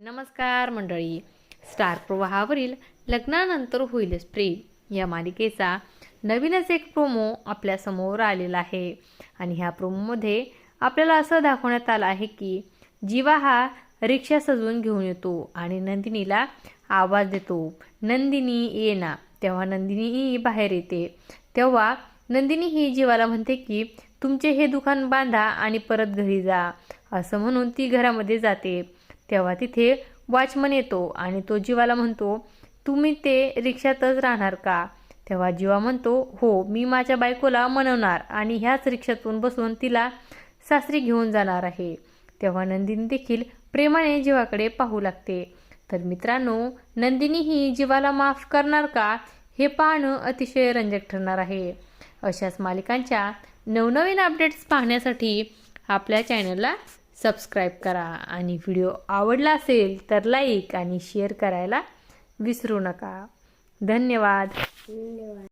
नमस्कार मंडळी. स्टार प्रवाहावरील लग्नानंतर होईलच प्रेम या मालिकेचा नवीनच एक प्रोमो आपल्या समोर आलेला आहे. आणि ह्या प्रोमोमध्ये आपल्याला असं दाखवण्यात आलं आहे की जीवा हा रिक्षा सजवून घेऊन येतो आणि नंदिनीला आवाज देतो, नंदिनी ये ना. तेव्हा नंदिनी ही बाहेर येते. तेव्हा नंदिनी ही जीवाला म्हणते की तुमचे हे दुकान बांधा आणि परत घरी जा, असं म्हणून ती घरामध्ये जाते. तेव्हा तिथे वॉचमन येतो आणि तो जीवाला म्हणतो, तुम्ही ते रिक्षातच राहणार का? तेव्हा जीवा म्हणतो, हो, मी माझ्या बायकोला मनवणार आणि ह्याच रिक्षातून बसून तिला सासरी घेऊन जाणार आहे. तेव्हा नंदिनी देखील प्रेमाने जीवाकडे पाहू लागते. तर मित्रांनो, नंदिनी ही जीवाला माफ करणार का, हे पाहणं अतिशय रंजक ठरणार आहे. अशाच मालिकांच्या नवनवीन अपडेट्स पाहण्यासाठी आपल्या चॅनलला सबस्क्राईब करा आणि व्हिडिओ आवडला असेल तर लाईक आणि शेअर करायला विसरू नका. धन्यवाद.